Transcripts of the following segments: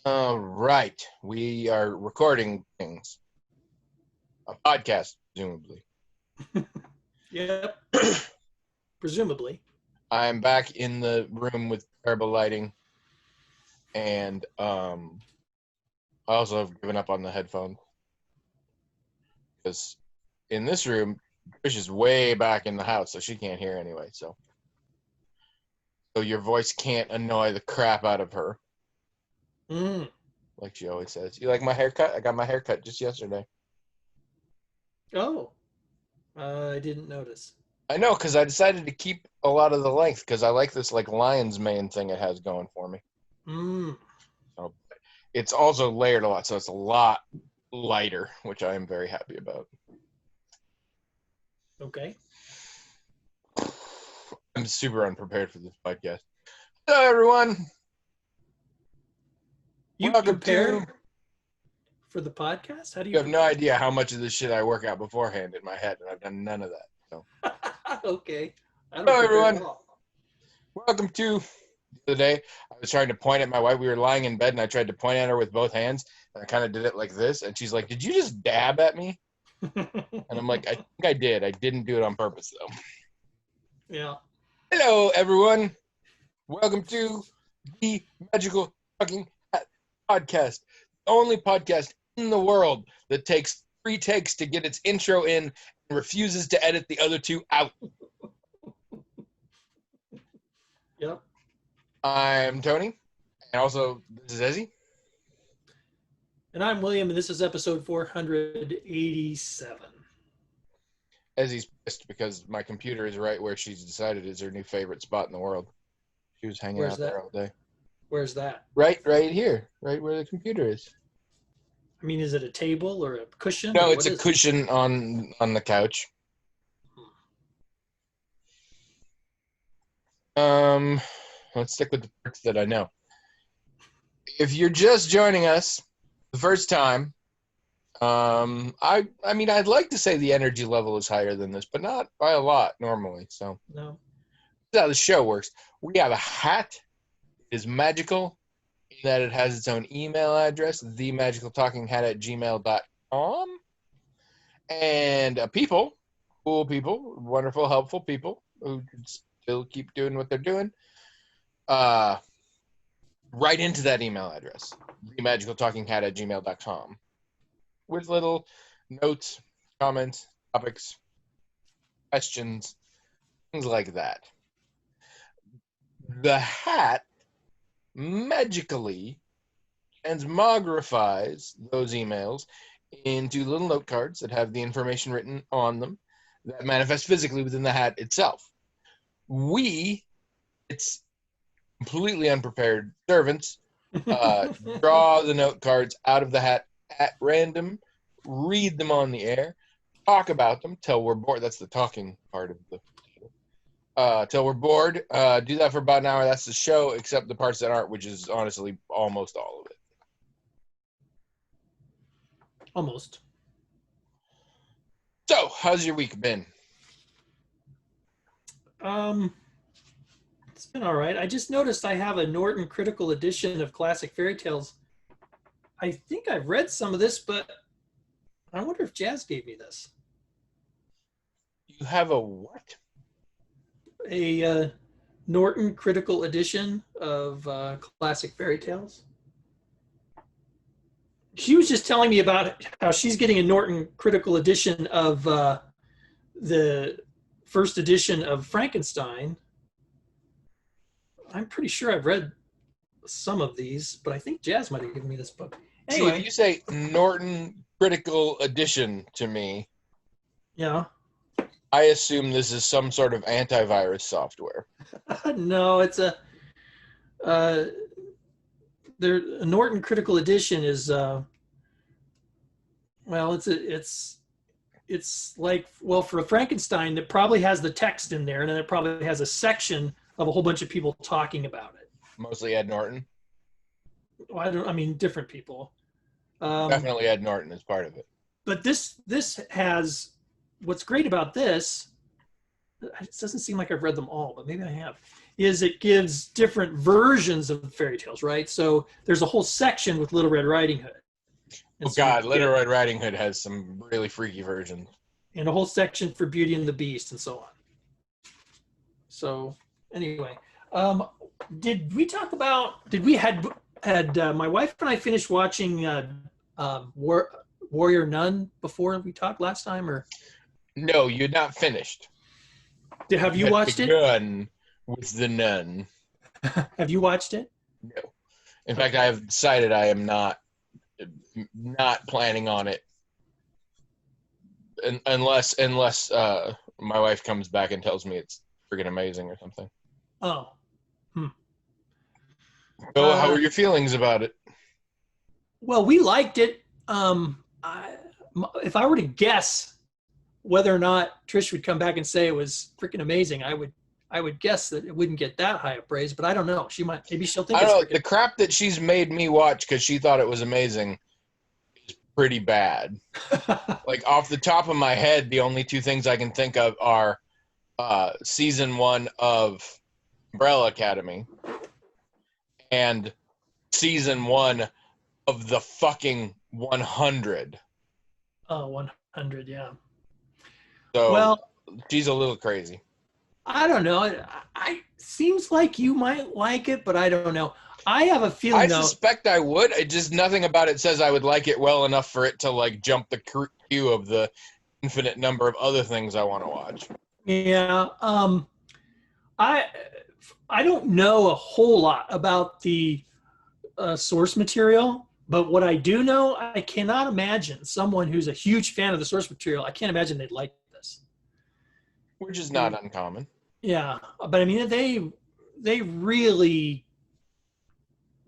All right. We are recording things. A podcast, presumably. Yep. Presumably. I'm back in the room with terrible lighting. And I also have given up on the headphones. Because in this room, Trish is way back in the house, so she can't hear anyway. So your voice can't annoy the crap out of her. Like she always says. You like my haircut? I got my haircut just yesterday. Oh. I didn't notice. I know, because I decided to keep a lot of the length because I like this like lion's mane thing it has going for me. So it's also layered a lot, so it's a lot lighter, which I am very happy about. Okay. I'm super unprepared for this podcast. Hello, everyone. You Welcome prepare for the podcast? How do You have no idea how much of this shit I work out beforehand in my head, and I've done none of that. So. Okay. Hello, everyone. Welcome to the other day. I was trying to point at my wife. We were lying in bed, and I tried to point at her with both hands, and I kind of did it like this, and she's like, "Did you just dab at me?" And I'm like, "I think I did. I didn't do it on purpose, though." Yeah. Hello, everyone. Welcome to the Magical Talking Hat Podcast, the only podcast in the world that takes 3 takes to get its intro in and refuses to edit the other 2 out. Yep. I'm Tony, and also this is Ezzy. And I'm William, and this is episode 487. Ezzy's pissed because my computer is right where she's decided is her new favorite spot in the world. She was hanging out there all day. Where's that? Right here, right where the computer is. I mean, is it a table or a cushion? No, it's a cushion on the couch. Let's stick with the parts that I know. If you're just joining us the first time, I mean, I'd like to say the energy level is higher than this, but not by a lot normally. So No. That's how the show works. We have a hat. It is magical in that it has its own email address, themagicaltalkinghat@gmail.com. And cool people, wonderful, helpful people who still keep doing what they're doing. Right into that email address, themagicaltalkinghat@gmail.com, with little notes, comments, topics, questions, things like that. The hat magically transmogrifies those emails into little note cards that have the information written on them that manifest physically within the hat itself. It's completely unprepared servants, draw the note cards out of the hat at random, read them on the air, talk about them till we're bored. That's the talking part of the show. Till we're bored. Do that for about an hour. That's the show, except the parts that aren't, which is honestly almost all of it. Almost. So, how's your week been? It's been all right. I just noticed I have a Norton Critical Edition of Classic Fairy Tales. I think I've read some of this, but I wonder if Jazz gave me this. You have a what? A Norton Critical Edition of Classic Fairy Tales. She was just telling me about how she's getting a Norton Critical Edition of the first edition of Frankenstein. I'm pretty sure I've read some of these, but I think Jazz might have given me this book. Anyway, see, if you say Norton Critical Edition to me, yeah, I assume this is some sort of antivirus software. No, it's a Norton Critical Edition is it's like, well, for Frankenstein, it probably has the text in there, and then it probably has a section of a whole bunch of people talking about it. Mostly Ed Norton. Well, I mean, different people. Definitely Ed Norton is part of it. But this has, what's great about this, it doesn't seem like I've read them all, but maybe I have. is it gives different versions of the fairy tales, right? So there's a whole section with Little Red Riding Hood. Oh God, Little Red Riding Hood has some really freaky versions. And a whole section for Beauty and the Beast and so on. So anyway, did we talk about? Did we had my wife and I finished watching Warrior Nun before we talked last time, or no? You're not finished. Have you watched it? Begun with the Nun. Have you watched it? No. In fact, I have decided I am not planning on it unless my wife comes back and tells me it's freaking amazing or something. Oh. So how are your feelings about it? Well, we liked it. If I were to guess whether or not Trish would come back and say it was freaking amazing, I would guess that it wouldn't get that high of praise, but I don't know. Maybe she'll think I don't know. Freaking... The crap that she's made me watch because she thought it was amazing is pretty bad. Like off the top of my head, the only two things I can think of are season 1 of Umbrella Academy and season 1 of the fucking 100. Oh, 100, yeah. So well, she's a little crazy. I don't know. I seems like you might like it, but I don't know. I have a feeling. I suspect I would. It just nothing about it says I would like it well enough for it to like jump the queue of the infinite number of other things I want to watch. Yeah. I don't know a whole lot about the source material, but what I do know, I cannot imagine someone who's a huge fan of the source material. I can't imagine they'd like this. Which is not uncommon. Yeah, but I mean, they really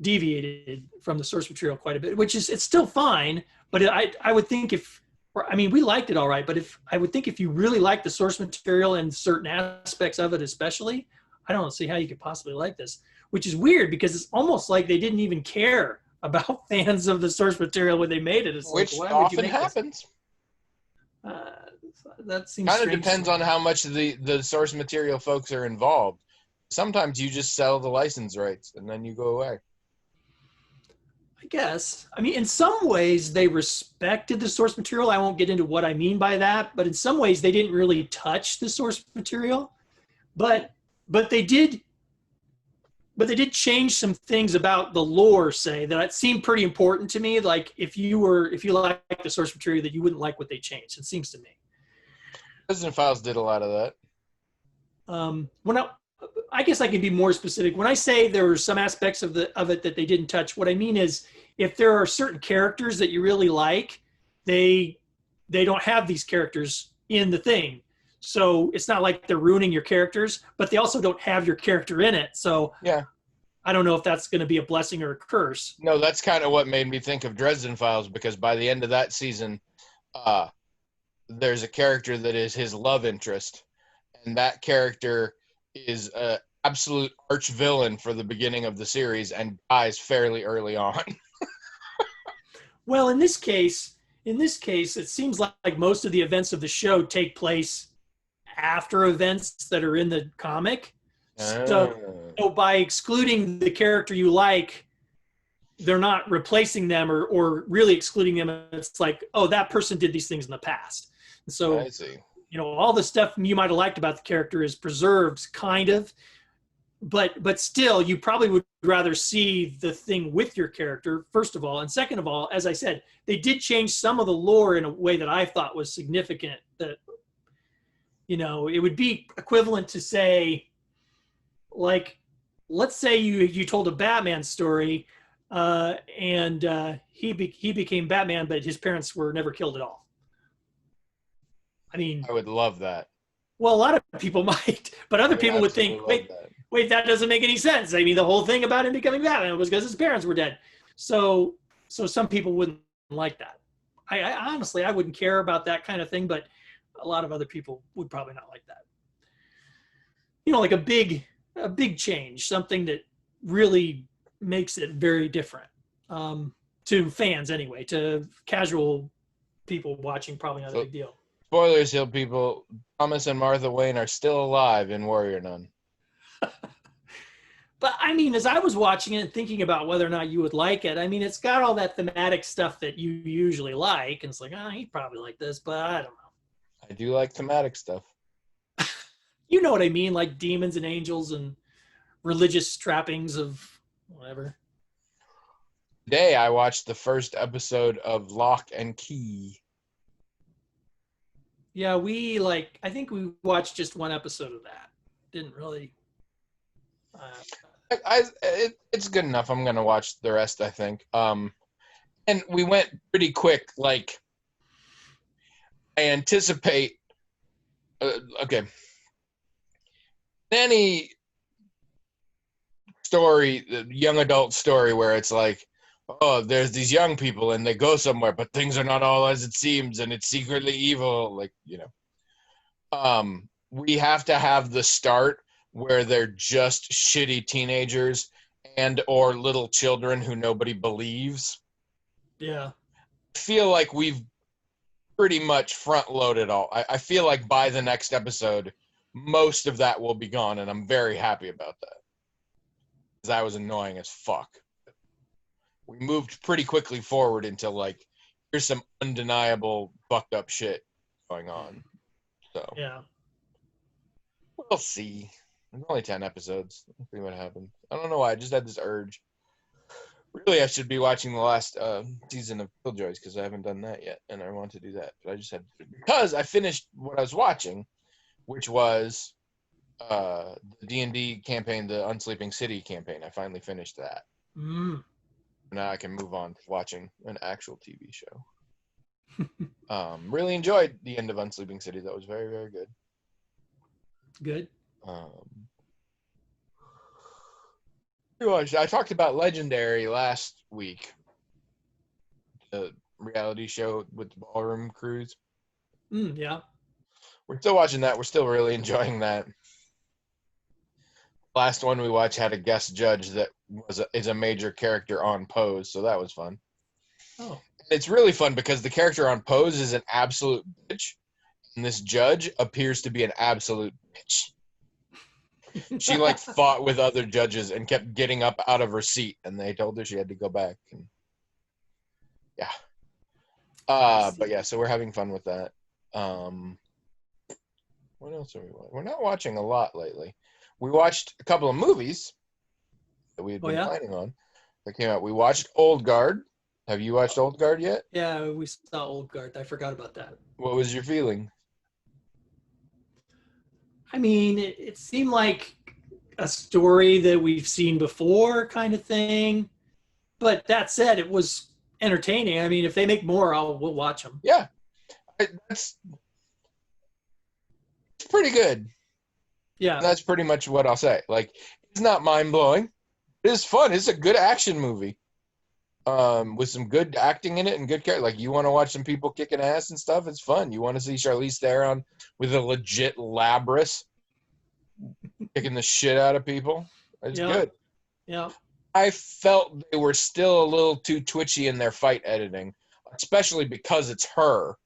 deviated from the source material quite a bit, which is, it's still fine. But I would think we liked it all right. But I would think if you really like the source material and certain aspects of it, especially, I don't see how you could possibly like this, which is weird because it's almost like they didn't even care about fans of the source material when they made it. It's which like, often happens. That seems kind of depends on how much the source material folks are involved. Sometimes you just sell the license rights and then you go away. I guess. I mean, in some ways they respected the source material. I won't get into what I mean by that, but in some ways they didn't really touch the source material. But they did change some things about the lore, say, that seemed pretty important to me. Like if you like the source material, that you wouldn't like what they changed. It seems to me. Dresden Files did a lot of that. I guess I can be more specific. When I say there were some aspects of it that they didn't touch, what I mean is if there are certain characters that you really like, they don't have these characters in the thing. So it's not like they're ruining your characters, but they also don't have your character in it. So yeah, I don't know if that's going to be a blessing or a curse. No, that's kind of what made me think of Dresden Files, because by the end of that season, there's a character that is his love interest, and that character is an absolute arch villain for the beginning of the series and dies fairly early on. Well, in this case, it seems like most of the events of the show take place after events that are in the comic. So by excluding the character you like, they're not replacing them or really excluding them. It's like, oh, that person did these things in the past. So, I see. All the stuff you might have liked about the character is preserved, kind of. But still, you probably would rather see the thing with your character, first of all. And second of all, as I said, they did change some of the lore in a way that I thought was significant. That, it would be equivalent to say, like, let's say you told a Batman story and he became Batman, but his parents were never killed at all. I mean, I would love that. Well, a lot of people might, but other people would think, wait, that doesn't make any sense. I mean, the whole thing about him becoming Batman was because his parents were dead. So some people wouldn't like that. I honestly, I wouldn't care about that kind of thing, but a lot of other people would probably not like that. Like a big change, something that really makes it very different to fans anyway. To casual people watching, probably not a big deal. Spoilers, Hill people. Thomas and Martha Wayne are still alive in Warrior Nun. But I mean, as I was watching it and thinking about whether or not you would like it, I mean, it's got all that thematic stuff that you usually like, and it's like, oh, he'd probably like this, but I don't know. I do like thematic stuff. You know what I mean, like demons and angels and religious trappings of whatever. Today I watched the first episode of Lock and Key. Yeah, I think we watched just one episode of that. Didn't really. It's good enough. I'm gonna watch the rest, I think. And we went pretty quick. Like, I anticipate. Okay. Any story, young adult story, where it's like, oh, there's these young people and they go somewhere, but things are not all as it seems, and it's secretly evil. Like, we have to have the start where they're just shitty teenagers and or little children who nobody believes. Yeah. I feel like we've pretty much front loaded all. I feel like by the next episode, most of that will be gone, and I'm very happy about that. Because that was annoying as fuck. We moved pretty quickly forward into, like, here's some undeniable fucked up shit going on. So Yeah. we'll see. It's only 10 episodes. We'll see what happens. I don't know why. I just had this urge. Really, I should be watching the last season of Killjoys because I haven't done that yet, and I want to do that. But I just had because I finished what I was watching, which was the D&D campaign, the Unsleeping City campaign. I finally finished that. Now I can move on to watching an actual TV show. Really enjoyed the end of Unsleeping City. That was very, very good. Good. I talked about Legendary last week, the reality show with the ballroom cruise. Yeah. We're still watching that. We're still really enjoying that. Last one we watched had a guest judge that is a major character on Pose, so that was fun. Oh. It's really fun because the character on Pose is an absolute bitch, and this judge appears to be an absolute bitch. She like fought with other judges and kept getting up out of her seat, and they told her she had to go back. And yeah. But yeah, so we're having fun with that. What else are we watching? We're not watching a lot lately. We watched a couple of movies that we had been planning on that came out. We watched Old Guard. Have you watched Old Guard yet? Yeah, we saw Old Guard. I forgot about that. What was your feeling? I mean, it seemed like a story that we've seen before kind of thing. But that said, it was entertaining. I mean, if they make more, we'll watch them. Yeah. It's pretty good. Yeah. That's pretty much what I'll say. Like, it's not mind-blowing. It's fun. It's a good action movie. With some good acting in it and good character. Like, you want to watch some people kicking ass and stuff, it's fun. You want to see Charlize Theron with a legit Labrys kicking the shit out of people. It's good. Yeah. I felt they were still a little too twitchy in their fight editing, especially because it's her.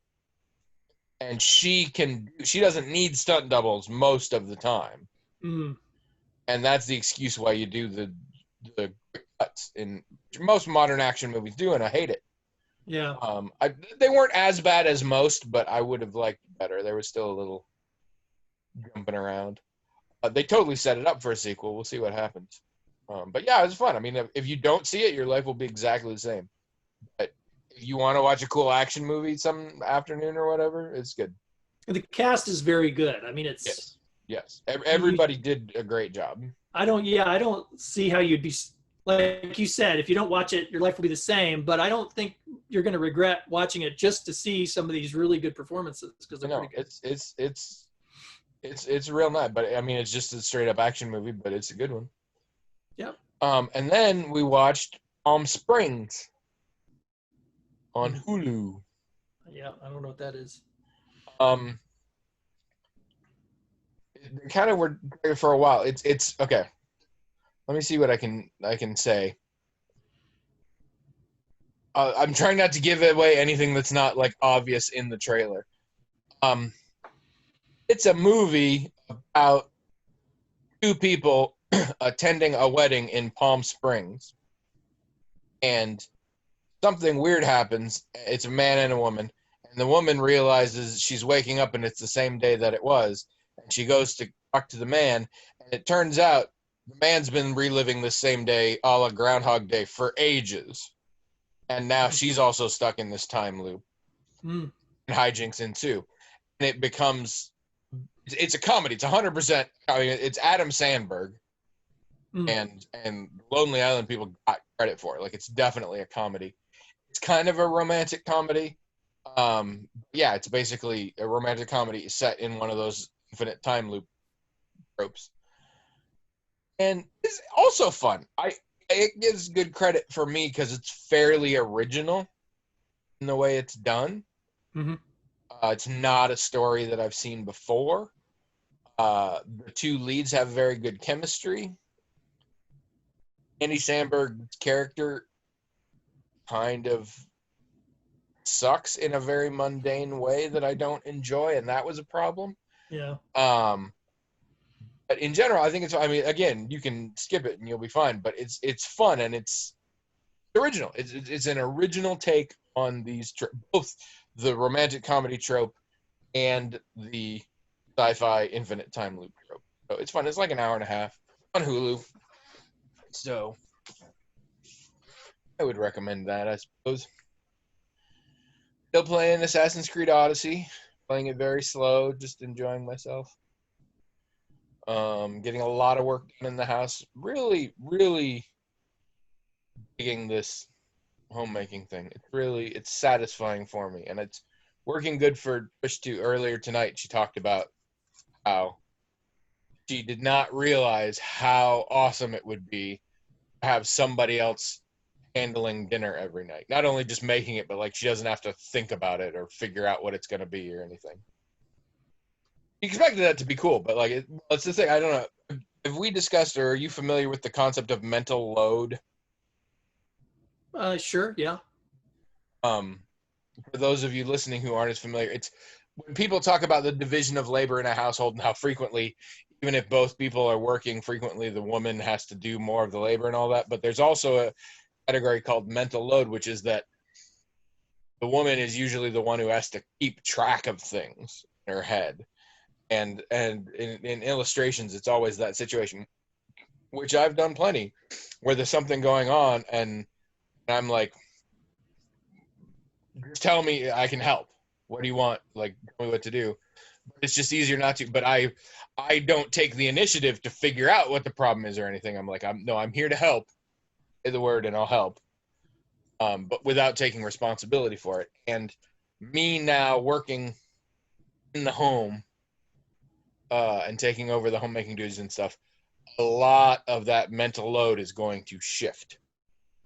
And she doesn't need stunt doubles most of the time. Mm. And that's the excuse why you do the quick cuts in most modern action movies do, and I hate it. Yeah. They weren't as bad as most, but I would have liked better. There was still a little jumping around. They totally set it up for a sequel. We'll see what happens. But yeah, it was fun. I mean, if you don't see it, your life will be exactly the same. But if you want to watch a cool action movie some afternoon or whatever, it's good. The cast is very good. I mean, it's yes. Everybody did a great job. I don't see how you'd be, like you said, if you don't watch it, your life will be the same. But I don't think you're going to regret watching it just to see some of these really good performances because they're pretty good. It's real nice, but I mean, it's just a straight up action movie, but it's a good one. Yep. And then we watched Palm Springs on Hulu. Yeah, I don't know what that is. They kind of were there for a while. It's okay. Let me see what I can say. I'm trying not to give away anything that's not like obvious in the trailer. It's a movie about two people attending a wedding in Palm Springs, and something weird happens. It's a man and a woman, and the woman realizes she's waking up and it's the same day that it was, and she goes to talk to the man, and it turns out the man's been reliving the same day a la Groundhog Day for ages, and now she's also stuck in this time loop, Mm. and hijinks ensue, and it becomes it's a comedy. It's 100%. I mean, it's Adam Sandberg, Mm. and Lonely Island people got credit for it. Like, it's definitely a comedy. It's kind of a romantic comedy. Yeah, it's basically a romantic comedy set in one of those infinite time loop tropes, and it's also fun. It gives good credit for me because it's fairly original in the way it's done. Mm-hmm. It's not a story that I've seen before. The two leads have very good chemistry. Andy Samberg's character kind of sucks in a very mundane way that I don't enjoy, and that was a problem. Yeah. But in general, I think it's. I mean, again, you can skip it and you'll be fine. But it's fun and it's original. It's an original take on these both the romantic comedy trope and the sci-fi infinite time loop trope. So it's fun. It's like an hour and a half on Hulu. So I would recommend that, I suppose. Still playing Assassin's Creed Odyssey, playing it very slow, just enjoying myself. Getting a lot of work done in the house. Really, really digging this homemaking thing. It's satisfying for me, and it's working good for Trish too. Earlier tonight, she talked about how she did not realize how awesome it would be to have somebody else handling dinner every night. Not only just making it, but like she doesn't have to think about it or figure out what it's going to be or anything. You expected that to be cool, but like it's the thing. I don't know. Have we discussed, or are you familiar with the concept of mental load? Sure. Yeah. Um, for those of you listening who aren't as familiar, it's when people talk about the division of labor in a household and how frequently, even if both people are working frequently, the woman has to do more of the labor and all that. But there's also a category called mental load, which is that the woman is usually the one who has to keep track of things in her head. And in illustrations, it's always that situation, which I've done plenty, where there's something going on, and I'm like, just tell me, I can help. What do you want? Like, tell me what to do. It's just easier not to. But I don't take the initiative to figure out what the problem is or anything. I'm like, I'm here to help. Say the word, and I'll help. But without taking responsibility for it. And me now working in the home and taking over the homemaking duties and stuff, a lot of that mental load is going to shift.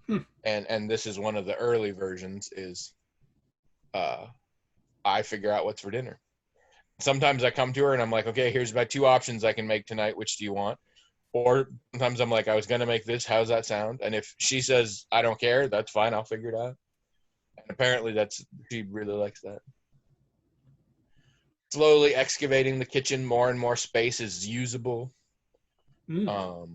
Hmm. And this is one of the early versions is I figure out what's for dinner. Sometimes I come to her and I'm like, okay, here's my two options I can make tonight. Which do you want? Or sometimes I'm like, I was going to make this. How's that sound? And if she says, I don't care, that's fine. I'll figure it out. And apparently she really likes that. Slowly excavating the kitchen, more and more space is usable. Mm.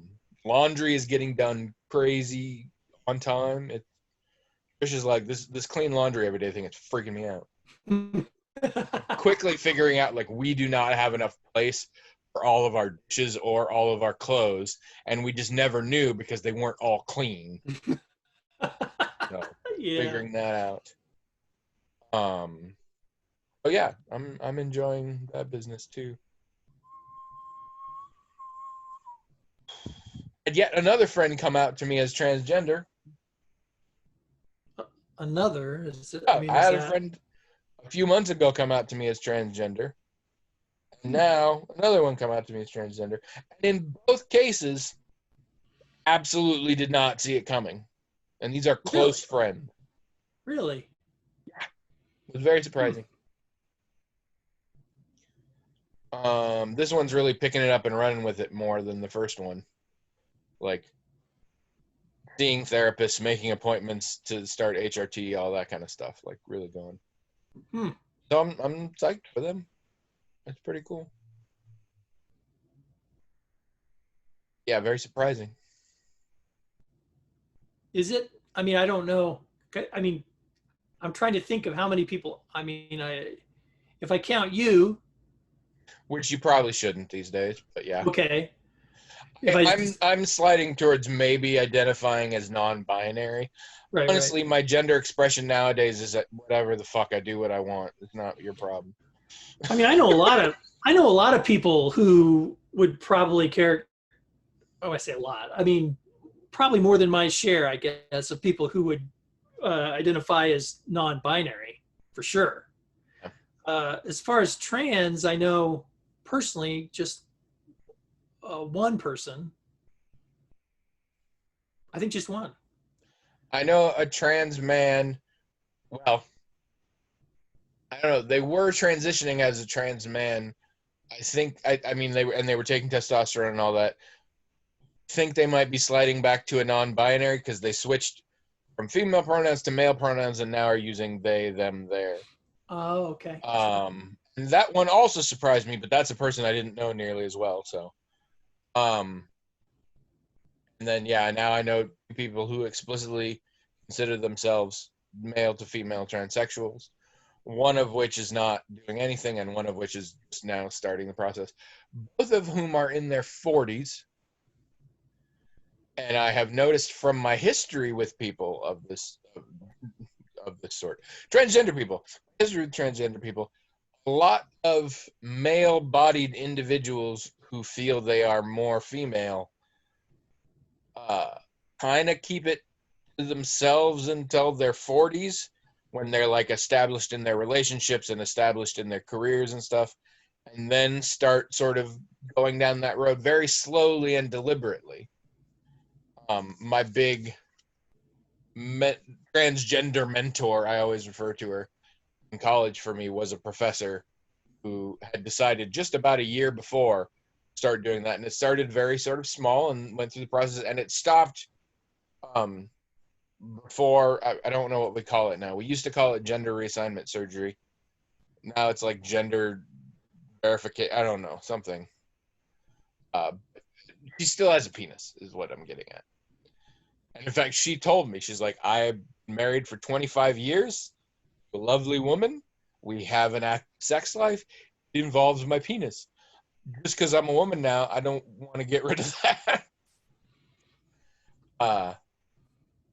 Laundry is getting done crazy on time. Trish is like, this clean laundry every day thing, it's freaking me out. Quickly figuring out, like, we do not have enough place for all of our dishes or all of our clothes, and we just never knew because they weren't all clean. So Yeah. figuring that out. But yeah, I'm enjoying that business too. And yet another friend come out to me as transgender. Another is it, I I mean, is had a that friend a few months ago come out to me as transgender. And now another one come out to me as transgender. And in both cases, absolutely did not see it coming. And these are close friends. really? Yeah. It was very surprising. This one's really picking it up and running with it more than the first one. Like seeing therapists, making appointments to start HRT, all that kind of stuff. Like really going. So I'm psyched for them. It's pretty cool. Yeah, very surprising. Is it? I mean, I don't know. I mean, I'm trying to think of how many people. I mean, if I count you, which you probably shouldn't these days, but yeah. Okay. If I, I'm sliding towards maybe identifying as non-binary. right, Honestly, my gender expression nowadays is that whatever the fuck I do what I want. It's not your problem. I mean, I know a lot of people who would probably care. Oh, I say a lot. I mean, probably more than my share, I guess, of people who would identify as non-binary, for sure. As far as trans, I know personally just one person. I think just one. I know a trans man. Well, I don't know. They were transitioning as a trans man. I think. I mean, they were taking testosterone and all that. I think they might be sliding back to a non-binary because they switched from female pronouns to male pronouns and now are using they, them, their. Oh, okay. And that one also surprised me, but that's a person I didn't know nearly as well. So, and then yeah, now I know people who explicitly consider themselves male to female transsexuals. One of which is not doing anything, and one of which is just now starting the process. Both of whom are in their 40s. And I have noticed from my history with people of this sort, transgender people, history with transgender people, a lot of male-bodied individuals who feel they are more female kind of keep it to themselves until their 40s, when they're like established in their relationships and established in their careers and stuff, and then start sort of going down that road very slowly and deliberately. My big transgender mentor, I always refer to her in college for me, was a professor who had decided just about a year before start doing that. And it started very sort of small and went through the process, and it stopped before, I don't know what we call it now. We used to call it gender reassignment surgery. Now it's like gender verification. I don't know, something. She still has a penis, is what I'm getting at. And in fact, she told me, she's like, I'm married for 25 years, a lovely woman. We have an active sex life. It involves my penis. Just because I'm a woman now, I don't want to get rid of that.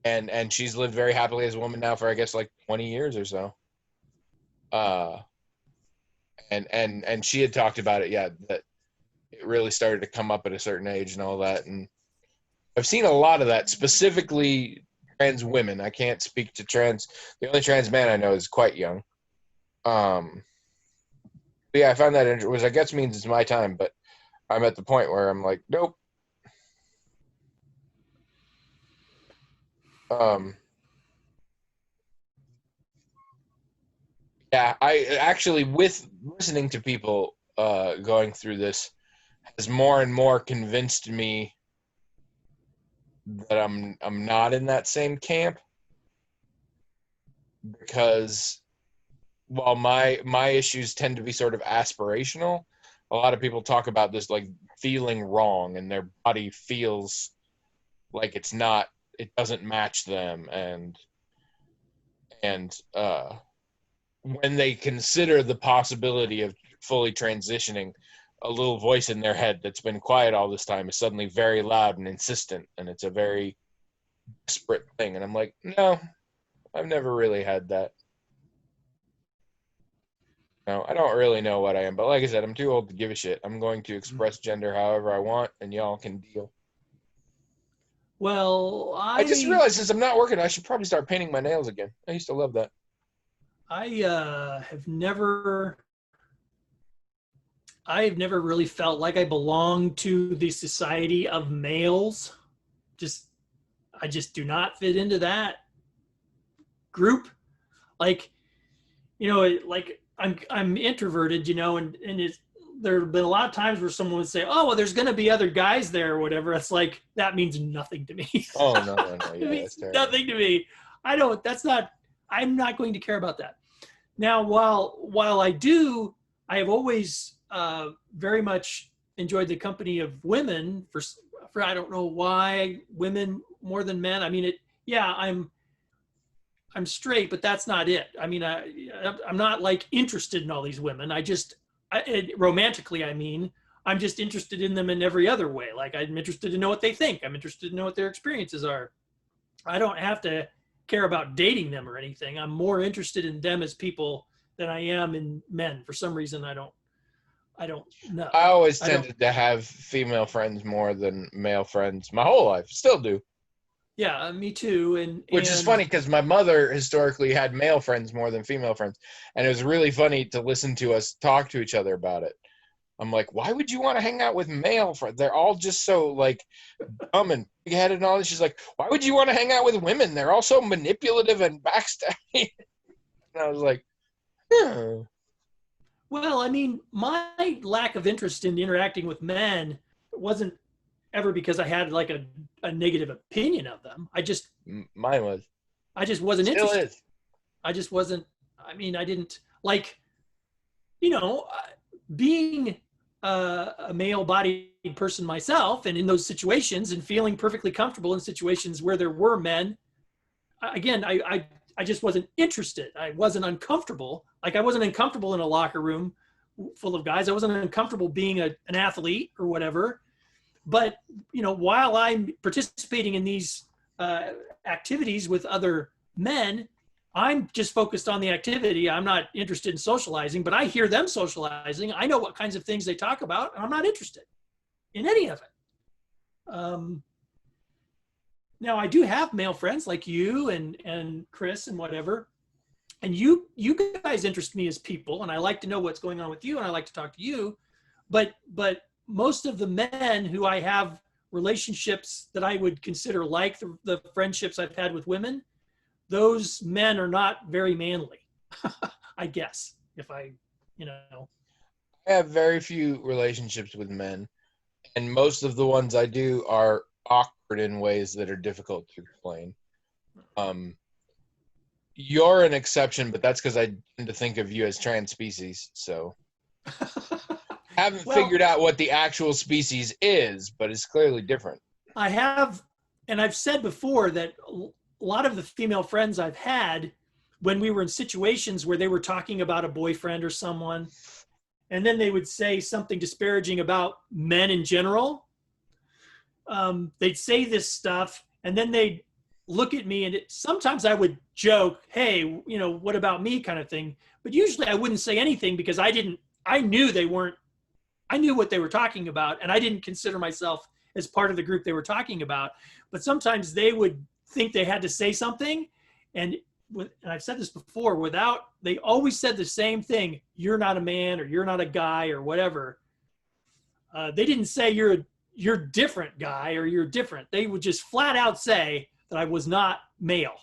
And she's lived very happily as a woman now for, I guess, like 20 years or so. And she had talked about it, yeah, that it really started to come up at a certain age and all that. And I've seen a lot of that, specifically trans women. I can't speak to trans. The only trans man I know is quite young. But yeah, I found that interesting, which I guess means it's my time, but I'm at the point where I'm like, nope. Yeah, I actually, with listening to people going through this, has more and more convinced me that I'm not in that same camp, because while my issues tend to be sort of aspirational, a lot of people talk about this like feeling wrong and their body feels like it doesn't match them, and when they consider the possibility of fully transitioning, a little voice in their head that's been quiet all this time is suddenly very loud and insistent, and it's a very desperate thing. And I'm like, no, I've never really had that. No, I don't really know what I am, but like I said, I'm too old to give a shit. I'm going to express gender however I want, and y'all can deal. Well, I just realized since I'm not working, I should probably start painting my nails again. I used to love that. I've never really felt like I belong to the society of males. I just do not fit into that group. Like, like I'm introverted, and there have been a lot of times where someone would say, "Oh, well, there's going to be other guys there," or whatever. It's like, that means nothing to me. Oh, no. Yeah, it means nothing to me. I'm not going to care about that. Now, while I have always very much enjoyed the company of women I don't know why women more than men. I mean, yeah, I'm straight, but that's not it. I mean, I'm not like interested in all these women. Romantically, I mean, I'm just interested in them in every other way. Like I'm interested to know what they think. I'm interested to know what their experiences are. I don't have to care about dating them or anything. I'm more interested in them as people than I am in men. For some reason, I don't know. I always tended to have female friends more than male friends my whole life. Still do. Yeah, me too. Which is funny because my mother historically had male friends more than female friends. And it was really funny to listen to us talk to each other about it. I'm like, why would you want to hang out with male friends? They're all just so like dumb and big-headed and all this. She's like, why would you want to hang out with women? They're all so manipulative and backstabbing. And I was like, Well, I mean, my lack of interest in interacting with men wasn't ever because I had like a negative opinion of them. Mine was. I just wasn't Still interested. Is. I just wasn't. I mean, I didn't like, being a male-bodied person myself, and in those situations, and feeling perfectly comfortable in situations where there were men. Again, I just wasn't interested. I wasn't uncomfortable. Like I wasn't uncomfortable in a locker room full of guys. I wasn't uncomfortable being an athlete or whatever. But, while I'm participating in these activities with other men, I'm just focused on the activity. I'm not interested in socializing, but I hear them socializing. I know what kinds of things they talk about, and I'm not interested in any of it. Now, I do have male friends like you and Chris and whatever. And you guys interest me as people, and I like to know what's going on with you, and I like to talk to you. But most of the men who I have relationships that I would consider like the friendships I've had with women, those men are not very manly, I guess, if I. I have very few relationships with men, and most of the ones I do are awkward in ways that are difficult to explain. You're an exception, but that's because I tend to think of you as trans species, so haven't figured out what the actual species is, but it's clearly different. I have, and I've said before that a lot of the female friends I've had, when we were in situations where they were talking about a boyfriend or someone, and then they would say something disparaging about men in general, they'd say this stuff, and then they'd look at me, and sometimes I would joke, hey, what about me, kind of thing. But usually I wouldn't say anything because I knew what they were talking about, and I didn't consider myself as part of the group they were talking about. But sometimes they would think they had to say something, and I've said this before, they always said the same thing: you're not a man, or you're not a guy, or whatever. They didn't say you're different guy, or you're different. They would just flat out say that I was not male,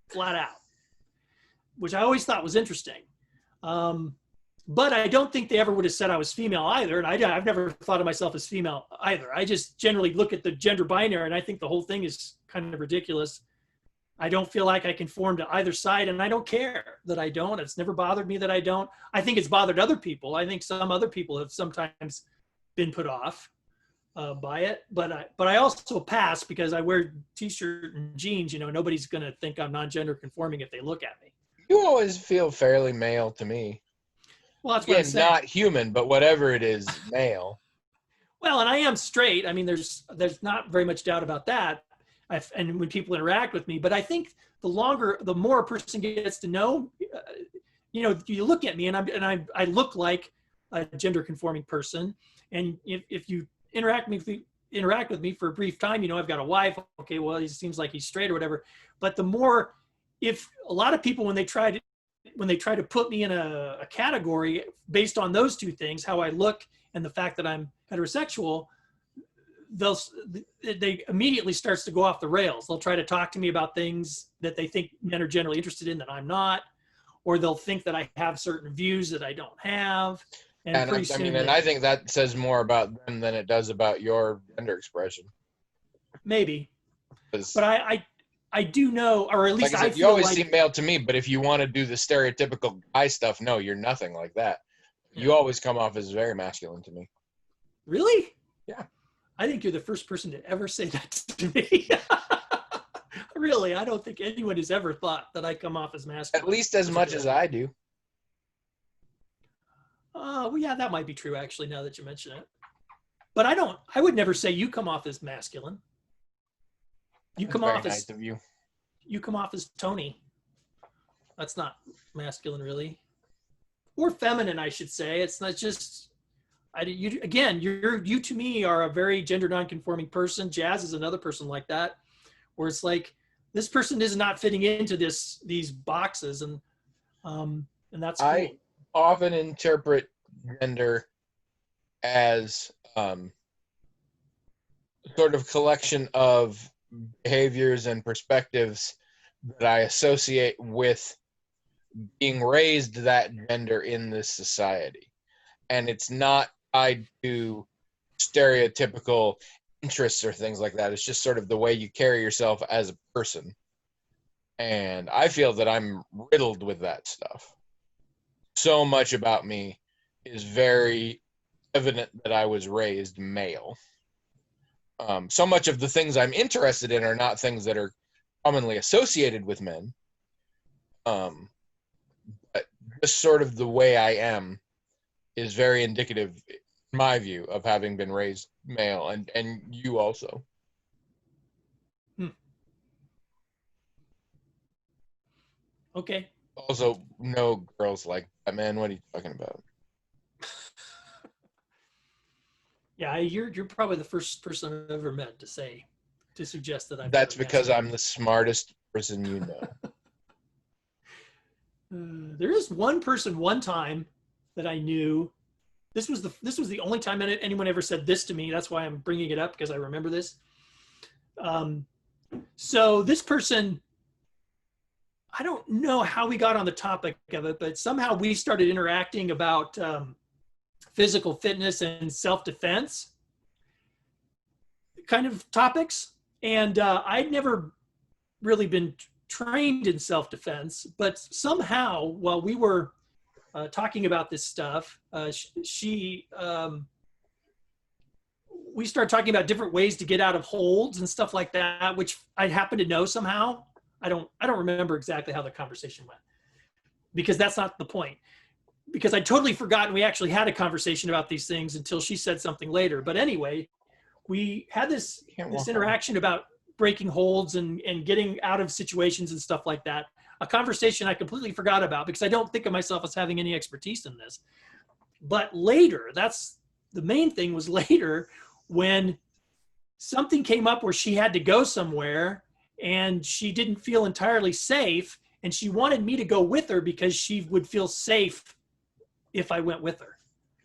flat out, which I always thought was interesting. But I don't think they ever would have said I was female either. And I've never thought of myself as female either. I just generally look at the gender binary, and I think the whole thing is kind of ridiculous. I don't feel like I conform to either side, and I don't care that I don't. It's never bothered me that I don't. I think it's bothered other people. I think some other people have sometimes been put off by it, but I also pass because I wear t-shirt and jeans. Nobody's going to think I'm non-gender conforming if they look at me. You always feel fairly male to me. Well, that's what I'm saying. Not human, but whatever it is, male. Well, and I am straight. I mean, there's not very much doubt about that. And when people interact with me, but I think the more a person gets to know, you look at me, and I look like a gender conforming person. And if you interact with me for a brief time, I've got a wife. Okay, well, he seems like he's straight or whatever. But if a lot of people, when they try to put me in a category based on those two things, how I look and the fact that I'm heterosexual, they immediately starts to go off the rails. They'll try to talk to me about things that they think men are generally interested in that I'm not, or they'll think that I have certain views that I don't have. And I think that says more about them than it does about your gender expression. Maybe, but I do know, or at least like I said, you always seem male to me. But if you want to do the stereotypical guy stuff, no, you're nothing like that. You always come off as very masculine to me. Really? Yeah. I think you're the first person to ever say that to me. Really, I don't think anyone has ever thought that I come off as masculine. At least as much as I do. Well, yeah, that might be true, actually, now that you mention it. But I would never say you come off as masculine. You come off as, you come off as Tony. That's not masculine, really. Or feminine, I should say. It's not just, you to me are a very gender nonconforming person. Jazz is another person like that, where it's like, this person is not fitting into these boxes, and that's cool. I often interpret gender as sort of collection of behaviors and perspectives that I associate with being raised that gender in this society. And it's not tied to stereotypical interests or things like that. It's just sort of the way you carry yourself as a person. And I feel that I'm riddled with that stuff. So much about me is very evident that I was raised male. So much of the things I'm interested in are not things that are commonly associated with men. But just sort of the way I am is very indicative, in my view, of having been raised male, and you also. Okay. Also, no girls like that, man. What are you talking about? Yeah, you're probably the first person I've ever met to suggest that I'm. That's because I'm the smartest person you know. There is one person one time that I knew. This was the only time anyone ever said this to me. That's why I'm bringing it up, because I remember this. So this person, I don't know how we got on the topic of it, but somehow we started interacting about physical fitness and self-defense kind of topics. And I'd never really been trained in self-defense, but somehow while we were talking about this stuff, we started talking about different ways to get out of holds and stuff like that, which I happen to know somehow. I don't remember exactly how the conversation went, because that's not the point. Because I'd totally forgotten we actually had a conversation about these things until she said something later. But anyway, we had this interaction about breaking holds and getting out of situations and stuff like that. A conversation I completely forgot about because I don't think of myself as having any expertise in this. But later, that's the main thing, was later when something came up where she had to go somewhere and she didn't feel entirely safe, and she wanted me to go with her because she would feel safe if I went with her.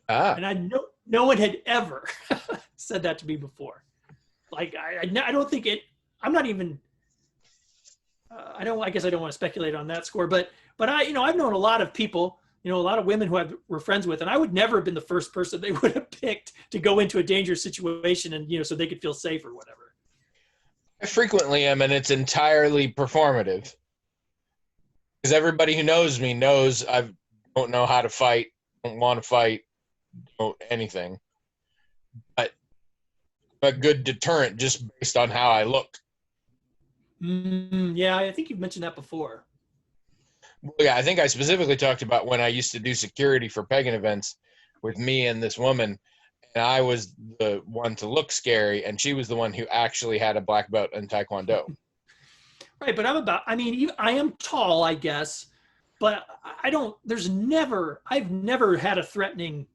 And no one had ever said that to me before. Like, I don't think it, I'm not even, I guess I don't want to speculate on that score, but I've known a lot of people, a lot of women who were friends with, and I would never have been the first person they would have picked to go into a dangerous situation and, so they could feel safe or whatever. I frequently am, and it's entirely performative. Because everybody who knows me knows I don't know how to fight, don't want to fight, don't anything. But I'm a good deterrent just based on how I look. Yeah, I think you've mentioned that before. Well, yeah, I think I specifically talked about when I used to do security for pagan events with me and this woman, and I was the one to look scary, and she was the one who actually had a black belt in Taekwondo. Right, but I am tall, I guess, but I've never had a threatening,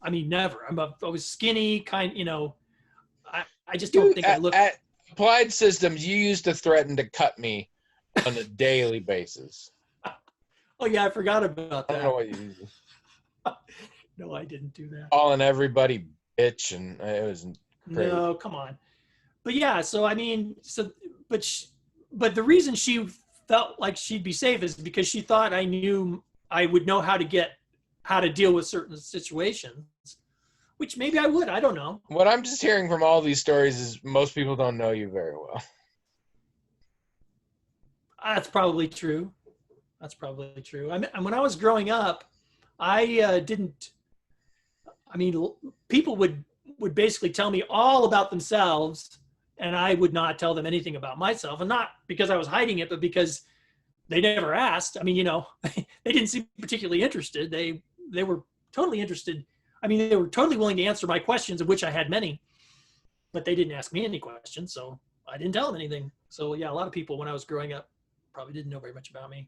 never. I was skinny, I just don't think I look. At Applied Systems, you used to threaten to cut me on a daily basis. Oh, yeah, I forgot about that. I don't know what you used. No, I didn't do that. Calling everybody bitch, and it was crazy. No, come on. But yeah, but the reason she felt like she'd be safe is because she thought I knew I would know how to deal with certain situations, which maybe I would. I don't know. What I'm just hearing from all these stories is most people don't know you very well. That's probably true. When I was growing up, people would would basically tell me all about themselves, and I would not tell them anything about myself. And not because I was hiding it, but because they never asked. I mean, they didn't seem particularly interested. They were totally interested. I mean, they were totally willing to answer my questions, of which I had many, but they didn't ask me any questions, so I didn't tell them anything. So yeah, a lot of people when I was growing up probably didn't know very much about me.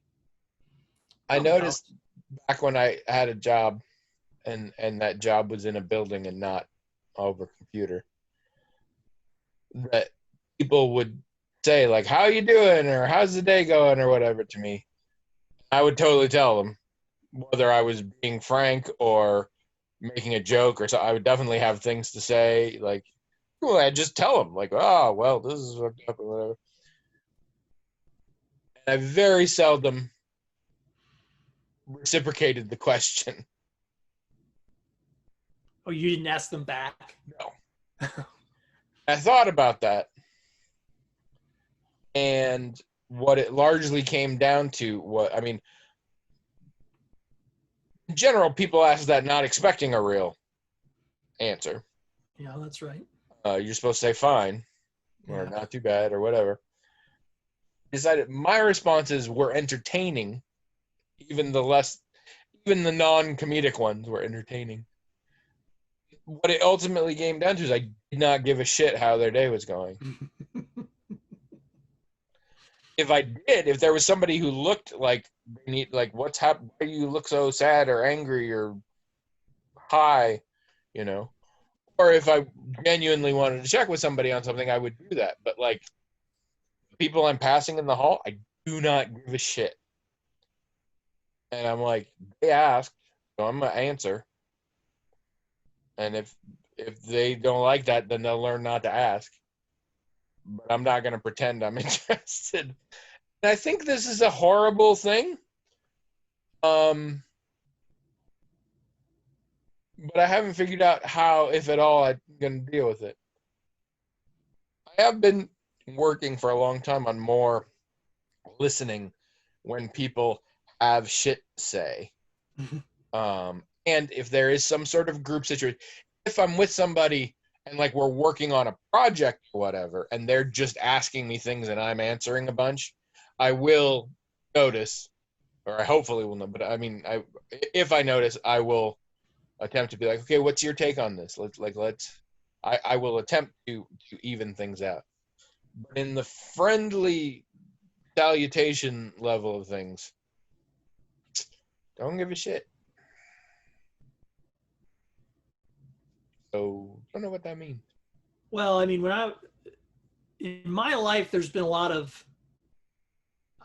I noticed back when I had a job, and that job was in a building and not over computer, that people would say like, "How you doing?" or "How's the day going?" or whatever to me. I would totally tell them, whether I was being frank or making a joke or so. I would definitely have things to say, like, well, I'd just tell them like, "Oh, well, this is fucked up," or whatever. And I very seldom reciprocated the question. Oh, you didn't ask them back? No. I thought about that. And what it largely came down to, in general, people ask that not expecting a real answer. Yeah, that's right. You're supposed to say fine, or not too bad, or whatever. Decided my responses were entertaining, even the non-comedic ones were entertaining. What it ultimately came down to is I did not give a shit how their day was going. If there was somebody who looked like what's happened, why you look so sad or angry or high, or if I genuinely wanted to check with somebody on something, I would do that. But like people I'm passing in the hall, I do not give a shit. And I'm like, they asked, so I'm gonna answer. And if they don't like that, then they'll learn not to ask. But I'm not going to pretend I'm interested. And I think this is a horrible thing. But I haven't figured out how, if at all, I'm going to deal with it. I have been working for a long time on more listening when people have shit to say. And if there is some sort of group situation, if I'm with somebody and like we're working on a project or whatever, and they're just asking me things and I'm answering a bunch, I will notice, or I hopefully will know, but if I notice, I will attempt to be like, okay, what's your take on this? I will attempt to even things out. But in the friendly salutation level of things, don't give a shit. So I don't know what that means. Well, I mean, in my life, there's been a lot of,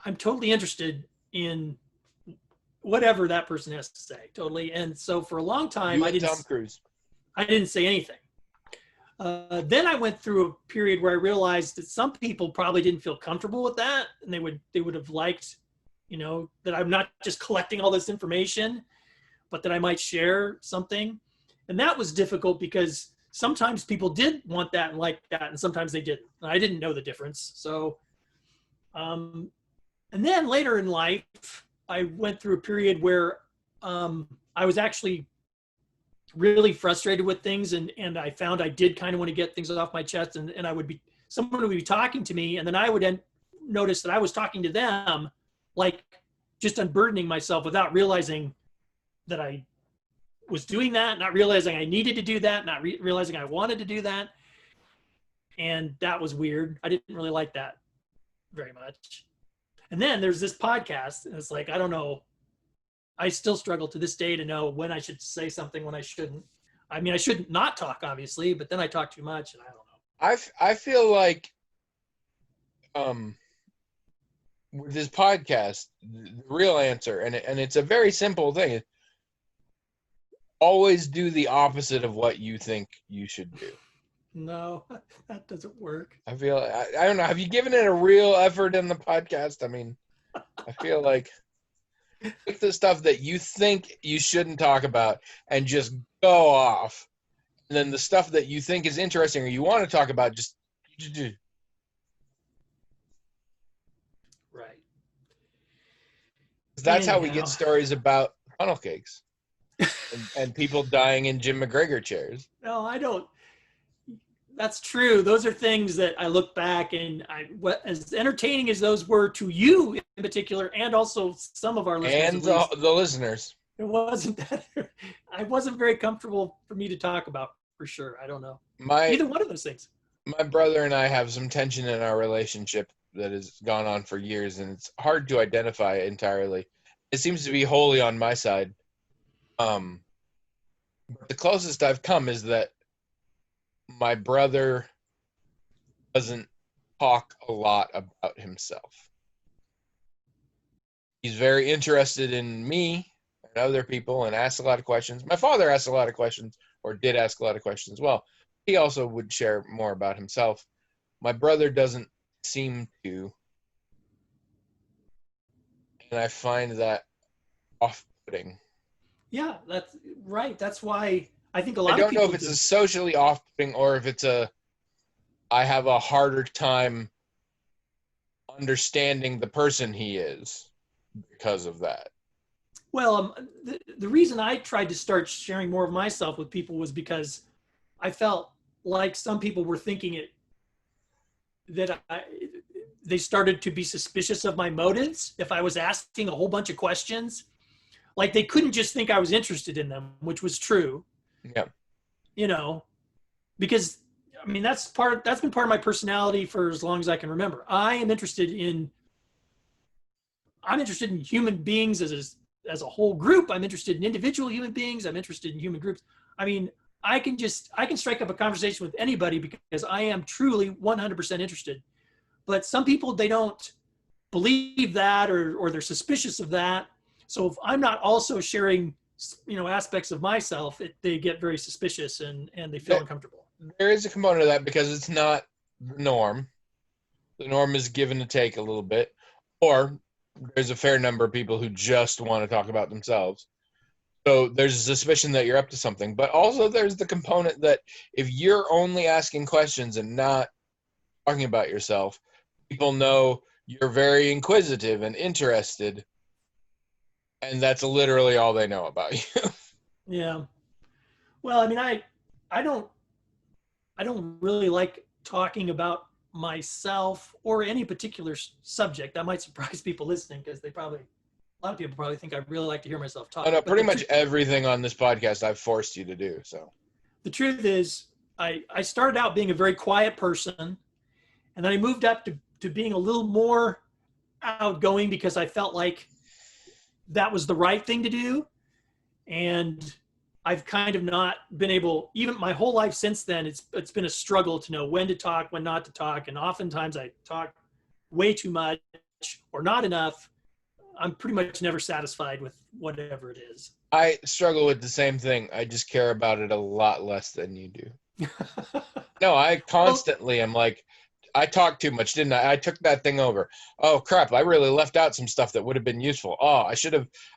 I'm totally interested in whatever that person has to say, totally. And so for a long time, Tom Cruise. I didn't say anything. Then I went through a period where I realized that some people probably didn't feel comfortable with that, and they would have liked, that I'm not just collecting all this information, but that I might share something. And that was difficult because sometimes people did want that and like that, and sometimes they didn't. And I didn't know the difference. So, and then later in life, I went through a period where I was actually really frustrated with things, and I found I did kind of want to get things off my chest, and someone would be talking to me, and then I would then notice that I was talking to them, like just unburdening myself without realizing that I was doing that, not realizing I needed to do that, not realizing I wanted to do that. And that was weird. I didn't really like that very much. And then there's this podcast, and it's like, I don't know. I still struggle to this day to know when I should say something, when I shouldn't. I mean, I shouldn't not talk, obviously, but then I talk too much, and I don't know. I feel like with this podcast, the real answer, and it's a very simple thing, always do the opposite of what you think you should do. No, that doesn't work. I feel I don't know. Have you given it a real effort in the podcast? I mean, I feel like pick the stuff that you think you shouldn't talk about and just go off. And then the stuff that you think is interesting or you want to talk about, just right. That's how we get stories about funnel cakes and people dying in Jim McGregor chairs. No, I don't. That's true. Those are things that I look back and as entertaining as those were to you in particular, and also some of our listeners, And at least, the listeners. it wasn't that. I wasn't very comfortable for me to talk about, for sure. I don't know. My Either one of those things. my brother and I have some tension in our relationship that has gone on for years, and it's hard to identify entirely. It seems to be wholly on my side. But the closest I've come is that my brother doesn't talk a lot about himself. He's very interested in me and other people and asks a lot of questions. My father asks a lot of questions, or did ask a lot of questions as well. He also would share more about himself. My brother doesn't seem to, and I find that off-putting. Yeah, that's right. That's why I think a I lot of don't know people if it's do. a socially off-putting or if it's I have a harder time understanding the person he is because of that. Well, the reason I tried to start sharing more of myself with people was because I felt like some people were thinking they started to be suspicious of my motives if I was asking a whole bunch of questions. Like they couldn't just think I was interested in them, which was true. Yeah. You know, because I mean that's been part of my personality for as long as I can remember. I'm interested in human beings as a whole group. I'm interested in individual human beings. I'm interested in human groups. I mean, I can strike up a conversation with anybody because I am truly 100% interested. But some people, they don't believe that, or they're suspicious of that. So if I'm not also sharing, aspects of myself, they get very suspicious and they feel uncomfortable. There is a component of that because it's not the norm. The norm is give and take a little bit, or there's a fair number of people who just want to talk about themselves. So there's a suspicion that you're up to something. But also there's the component that if you're only asking questions and not talking about yourself, people know you're very inquisitive and interested, and that's literally all they know about you. Yeah. Well, I mean, I don't really like talking about myself or any particular subject. That might surprise people listening because a lot of people probably think I really like to hear myself talk. Oh, no, But pretty much everything on this podcast I've forced you to do. So the truth is, I started out being a very quiet person, and then I moved up to being a little more outgoing because I felt like that was the right thing to do. And I've kind of not been able, even my whole life since then, it's been a struggle to know when to talk, when not to talk. And oftentimes I talk way too much or not enough. I'm pretty much never satisfied with whatever it is. I struggle with the same thing. I just care about it a lot less than you do. No, I constantly am like, I talked too much, didn't I? I took that thing over. Oh, crap. I really left out some stuff that would have been useful. Oh, I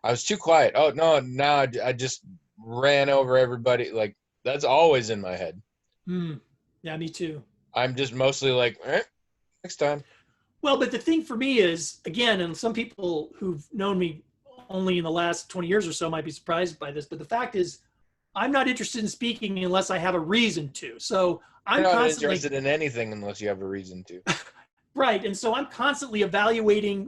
was too quiet. Oh, no, now I just ran over everybody. Like, that's always in my head. Yeah, me too. I'm just mostly like, next time. Well, but the thing for me is, again, and some people who've known me only in the last 20 years or so might be surprised by this, but the fact is, I'm not interested in speaking unless I have a reason to. So I'm not constantly interested in anything unless you have a reason to. right, and so I'm constantly evaluating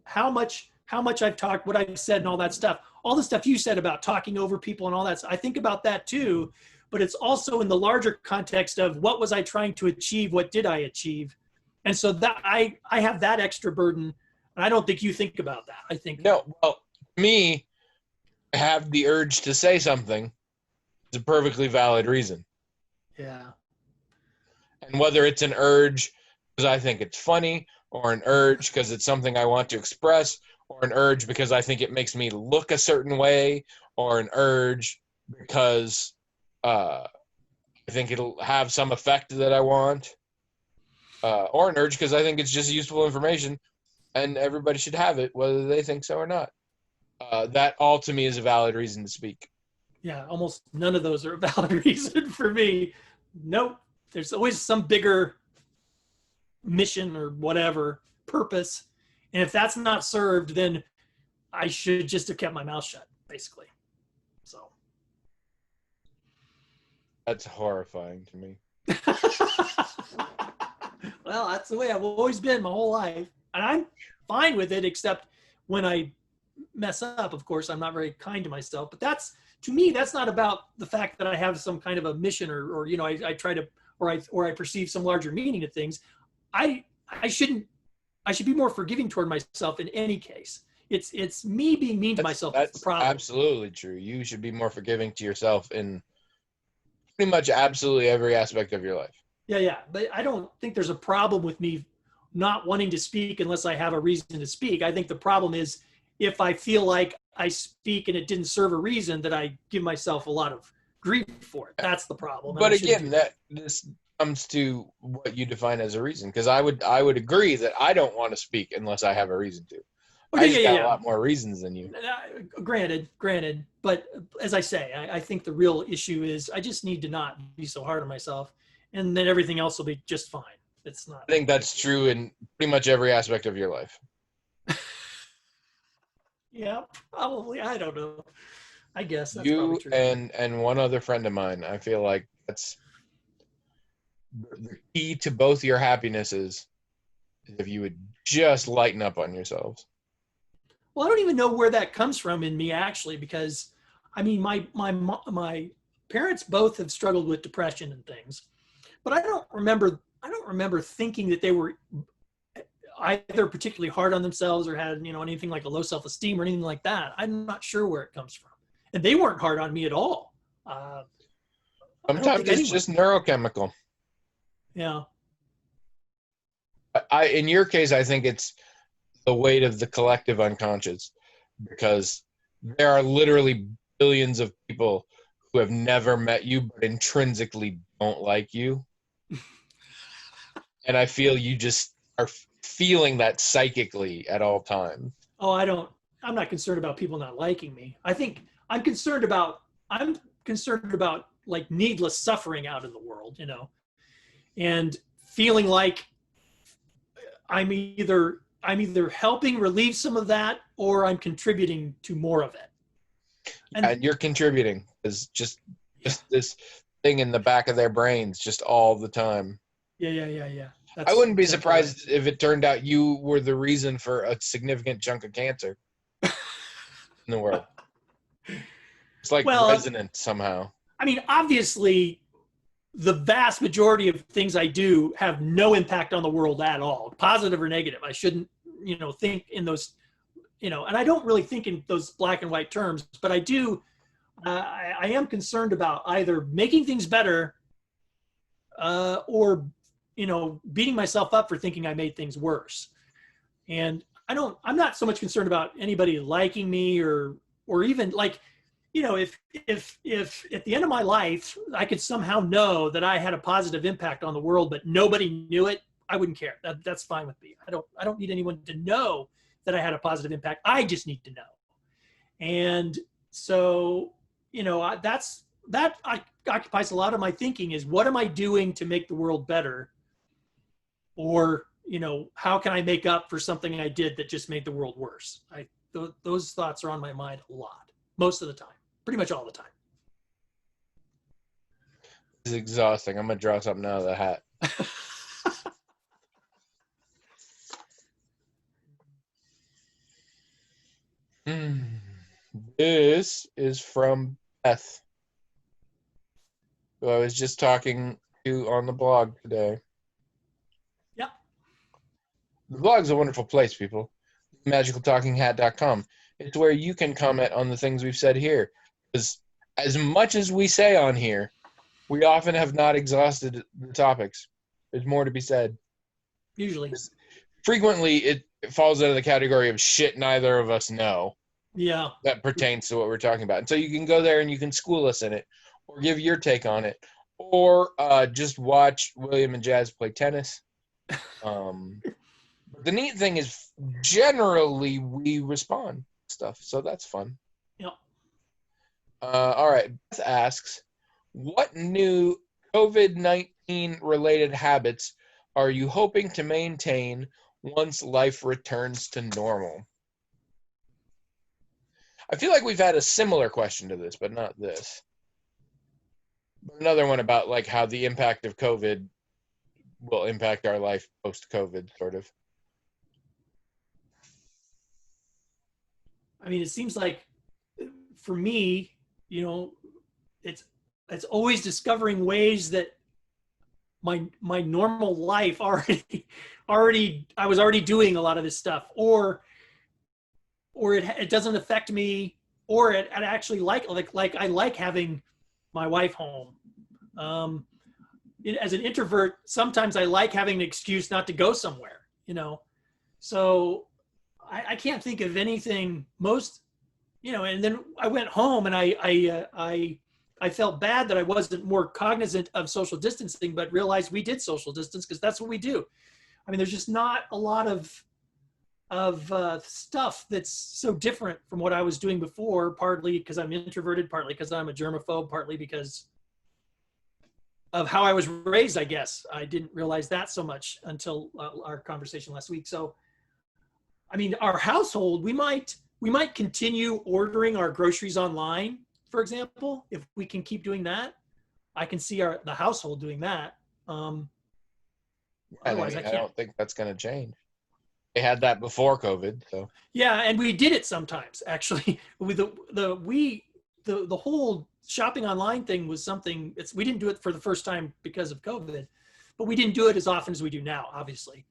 how much I've talked, what I've said, and all that stuff. All the stuff you said about talking over people and all that. I think about that too, but it's also in the larger context of what was I trying to achieve? What did I achieve? And so that I have that extra burden, and I don't think you think about that. I think no. Well, me, have the urge to say something is a perfectly valid reason. Yeah. And whether it's an urge because I think it's funny, or an urge because it's something I want to express, or an urge because I think it makes me look a certain way, or an urge because I think it'll have some effect that I want, or an urge because I think it's just useful information and everybody should have it, whether they think so or not. That all to me is a valid reason to speak. Yeah, almost none of those are a valid reason for me. Nope. There's always some bigger mission or whatever purpose. And if that's not served, then I should just have kept my mouth shut, basically. So That's horrifying to me. Well, that's the way I've always been my whole life. And I'm fine with it, except when I mess up, of course, I'm not very kind to myself. But that's, to me, that's not about the fact that I have some kind of a mission or you know, I try to, or I perceive some larger meaning to things. I shouldn't, I should be more forgiving toward myself in any case. It's me being mean to myself. That's the problem. Absolutely true. You should be more forgiving to yourself in pretty much absolutely every aspect of your life. Yeah. But I don't think there's a problem with me not wanting to speak unless I have a reason to speak. I think the problem is if I feel like I speak and it didn't serve a reason, that I give myself a lot of grief for it. That's the problem. But again, this comes to what you define as a reason, because I would agree that I don't want to speak unless I have a reason to. I just got a lot more reasons than you. Granted. But as I say, I think the real issue is I just need to not be so hard on myself, and then everything else will be just fine. It's not. I think that's true in pretty much every aspect of your life. Yeah, probably. I don't know. I guess that's you true. and one other friend of mine. I feel like that's the key to both your happinesses. If you would just lighten up on yourselves. Well, I don't even know where that comes from in me, actually, because I mean, my parents both have struggled with depression and things, but I don't remember thinking that they were either particularly hard on themselves or had, you know, anything like a low self-esteem or anything like that. I'm not sure where it comes from, and they weren't hard on me at all. Sometimes it's just neurochemical. Yeah. In your case, I think it's the weight of the collective unconscious, because there are literally billions of people who have never met you but intrinsically don't like you. And I feel you just are feeling that psychically at all times. Oh, I'm not concerned about people not liking me. I think I'm concerned about like needless suffering out in the world, you know, and feeling like I'm either helping relieve some of that or I'm contributing to more of it. And you're contributing. Is just this thing in the back of their brains just all the time. Yeah. I wouldn't be surprised if it turned out you were the reason for a significant chunk of cancer in the world. It's like resonant somehow. I mean, obviously, the vast majority of things I do have no impact on the world at all, positive or negative. I shouldn't, you know, think in those, you know, and I don't really think in those black and white terms, but I do. I am concerned about either making things better or, you know, beating myself up for thinking I made things worse. And I'm not so much concerned about anybody liking me or even like, you know, if at the end of my life, I could somehow know that I had a positive impact on the world, but nobody knew it, I wouldn't care. That's fine with me. I don't need anyone to know that I had a positive impact. I just need to know. And so, you know, that occupies a lot of my thinking is what am I doing to make the world better? Or, you know, how can I make up for something I did that just made the world worse? Those thoughts are on my mind a lot, most of the time, pretty much all the time. This is exhausting. I'm going to draw something out of the hat. This is from Beth, who I was just talking to on the blog today. Yep. The blog's a wonderful place, people. MagicalTalkingHat.com. It's where you can comment on the things we've said here. Because as much as we say on here, we often have not exhausted the topics. There's more to be said. Usually. Frequently, it falls under the category of shit neither of us know. Yeah. That pertains to what we're talking about. And so you can go there and you can school us in it, or give your take on it, or just watch William and Jazz play tennis. The neat thing is generally we respond to stuff, so that's fun. Yep. All right. Beth asks, what new COVID-19 related habits are you hoping to maintain once life returns to normal? I feel like we've had a similar question to this, but not this. another one about like how the impact of COVID will impact our life post COVID, sort of. I mean, it seems like for me, you know, it's it's always discovering ways that my normal life already I was already doing a lot of this stuff, or it doesn't affect me, or it actually like I like having my wife home. Um, as an introvert, sometimes I like having an excuse not to go somewhere, you know. So I can't think of anything most, you know. And then I went home and I felt bad that I wasn't more cognizant of social distancing, but realized we did social distance because that's what we do. I mean, there's just not a lot of stuff that's so different from what I was doing before. Partly because I'm introverted, partly because I'm a germaphobe, partly because of how I was raised. I guess I didn't realize that so much until our conversation last week. So, I mean, our household, we might continue ordering our groceries online, for example, if we can keep doing that. I can see the household doing that. And I Otherwise, I mean, I can't. don't think that's going to change. They had that before COVID, so Yeah, and we did it sometimes actually. With the whole shopping online thing was something. We didn't do it for the first time because of COVID, but we didn't do it as often as we do now, obviously.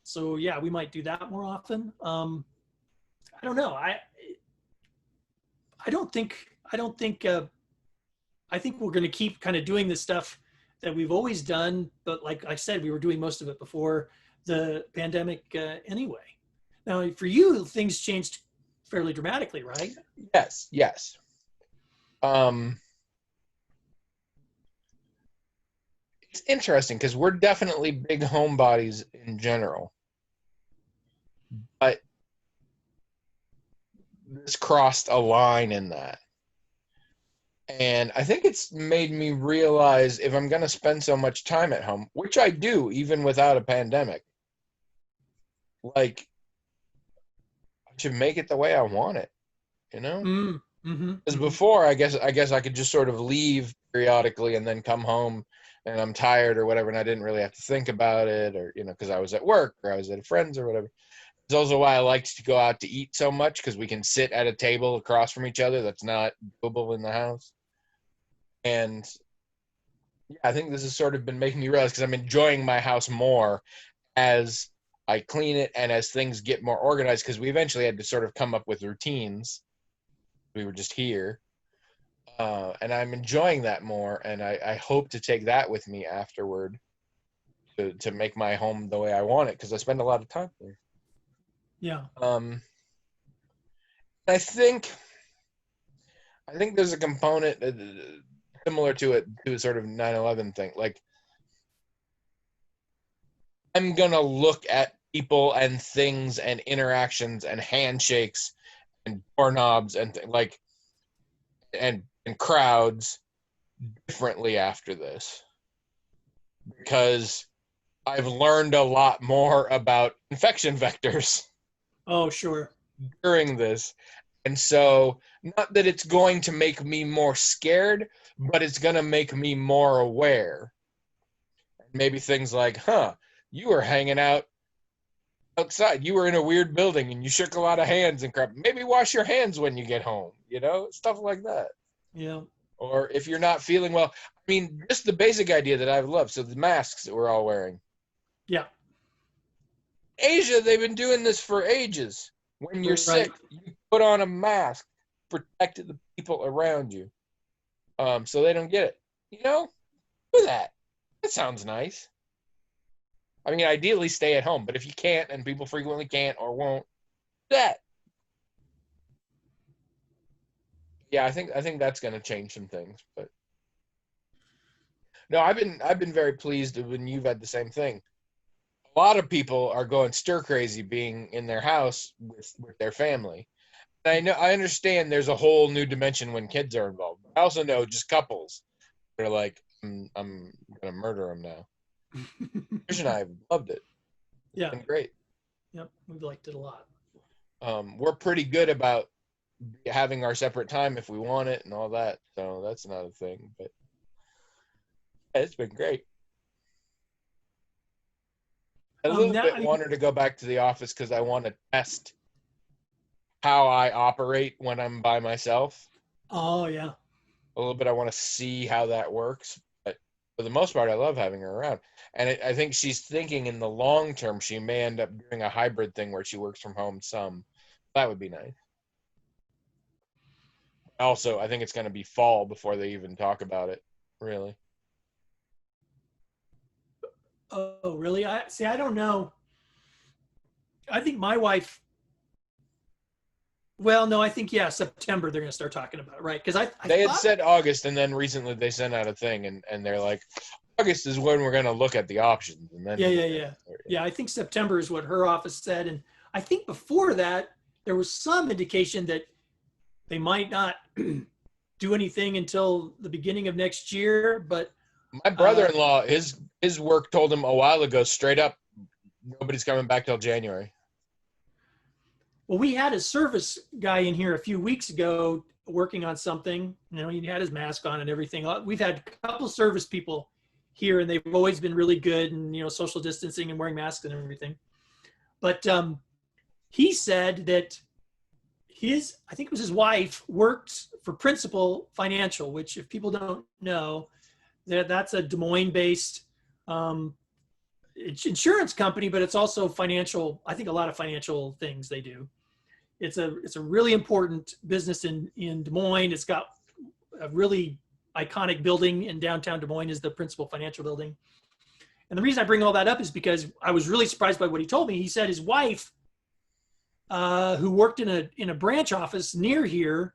So yeah, we might do that more often. I don't know. I don't think I don't think I think we're going to keep kind of doing this stuff that we've always done. But like I said, we were doing most of it before the pandemic anyway. Now, for you, things changed fairly dramatically, right? yes, yes. Um, it's interesting because we're definitely big homebodies in general, but this crossed a line in that. And I think it's made me realize if I'm going to spend so much time at home, which I do even without a pandemic, like I should make it the way I want it, you know? Mm-hmm, Because mm-hmm. before, I guess I could just sort of leave periodically and then come home and I'm tired or whatever, and I didn't really have to think about it, or because I was at work or I was at friends or whatever. It's also why I liked to go out to eat so much because we can sit at a table across from each other that's not doable in the house. And yeah, I think this has sort of been making me realize because I'm enjoying my house more as I clean it and as things get more organized because we eventually had to sort of come up with routines. We were just here. And I'm enjoying that more, and I hope to take that with me afterward to make my home the way I want it because I spend a lot of time there. Yeah. I think there's a component similar to it to a sort of 9/11 thing. Like I'm gonna look at people and things and interactions and handshakes and doorknobs and like and crowds differently after this because I've learned a lot more about infection vectors Oh, sure. during this. And so, not that it's going to make me more scared, but it's going to make me more aware. Maybe things like, you were hanging out outside. You were in a weird building and you shook a lot of hands and crap. Maybe wash your hands when you get home, stuff like that. Yeah. Or if you're not feeling well, I mean, just the basic idea that I've loved. So the masks that we're all wearing. Yeah. Asia, they've been doing this for ages. When you're Right. sick, you put on a mask, protect the people around you, so they don't get it. Do that. That sounds nice. I mean, ideally, stay at home, but if you can't, and people frequently can't or won't, do that. Yeah, I think that's going to change some things. But no, I've been very pleased when you've had the same thing. A lot of people are going stir crazy being in their house with their family. I understand there's a whole new dimension when kids are involved. I also know just couples. They're like, I'm gonna murder them now. Trish and I have loved it. It's Yeah. been great. Yep. We liked it a lot. We're pretty good about having our separate time if we want it and all that. So that's not a thing. But It's been great. I a little Now, bit want her to go back to the office because I want to test how I operate when I'm by myself. oh yeah. A little bit I want to see how that works. But for the most part, I love having her around. And I think she's thinking in the long term she may end up doing a hybrid thing where she works from home some. That would be nice. Also, I think it's going to be fall before they even talk about it, really. Oh, really? I see. I don't know. I think my wife. Well, no, I think yeah, September they're going to start talking about it, right? Because They had said August, and then recently they sent out a thing, and they're like, August is when we're going to look at the options, and then yeah. I think September is what her office said, and I think before that there was some indication that they might not do anything until the beginning of next year. But my brother-in-law, his work told him a while ago, straight up, nobody's coming back till January. Well, we had a service guy in here a few weeks ago working on something. You know, he had his mask on and everything. We've had a couple of service people here, and they've always been really good, and you know, social distancing and wearing masks and everything. But he said that I think it was his wife, worked for Principal Financial, which, if people don't know, that's a Des Moines-based insurance company, but it's also financial. I think a lot of financial things they do. It's a really important business in Des Moines. It's got a really iconic building in downtown Des Moines, is the Principal Financial Building. And the reason I bring all that up is because I was really surprised by what he told me. He said his wife, who worked in a branch office near here,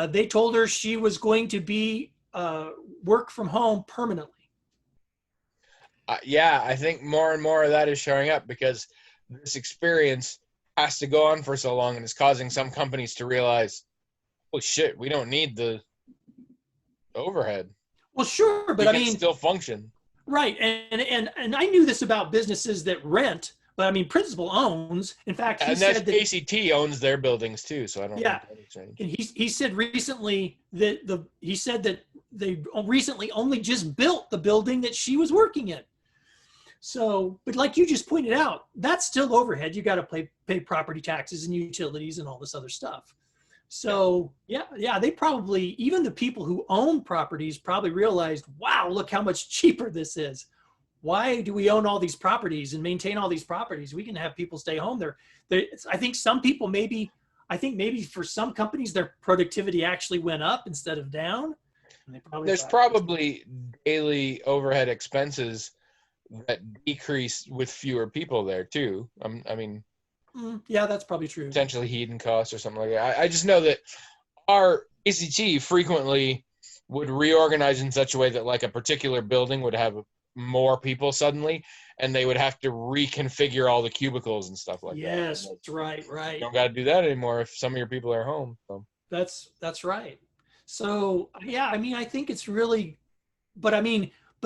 they told her she was going to be work from home permanently. Yeah, I think more and more of that is showing up because this experience has to go on for so long, and it's causing some companies to realize, holy shit, we don't need the overhead. Well, sure, but we I can mean, still function. Right, and I knew this about businesses that rent, but I mean, Principal owns. In fact, he said that KCT owns their buildings too, so I don't. Yeah, and he said recently that they recently only just built the building that she was working in. So, but like you just pointed out, that's still overhead. You got to pay property taxes and utilities and all this other stuff. So yeah, they probably, even the people who own properties probably realized, wow, look how much cheaper this is. Why do we own all these properties and maintain all these properties? We can have people stay home there. I think some people maybe for some companies, their productivity actually went up instead of down. There's probably daily overhead expenses that decrease with fewer people there too. I mean, yeah, that's probably true. Potentially heating costs or something like that. I just know that our ACT frequently would reorganize in such a way that like a particular building would have more people suddenly, and they would have to reconfigure all the cubicles and stuff like that. Yes, right. You don't got to do that anymore if some of your people are home. So. That's right. So yeah, I mean, I think it's really, but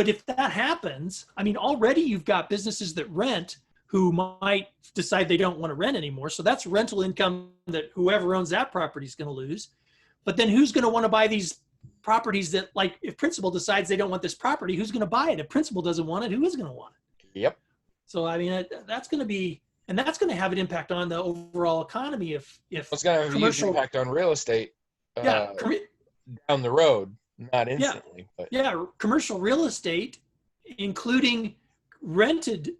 if that happens, I mean, already you've got businesses that rent who might decide they don't want to rent anymore. So that's rental income that whoever owns that property is going to lose. But then who's going to want to buy these properties that, like, if Principal decides they don't want this property, who's going to buy it? If Principal doesn't want it, who is going to want it? Yep. So, I mean, that's going to have an impact on the overall economy if it's going to have a huge impact on real estate down the road, not instantly. Commercial real estate, including rented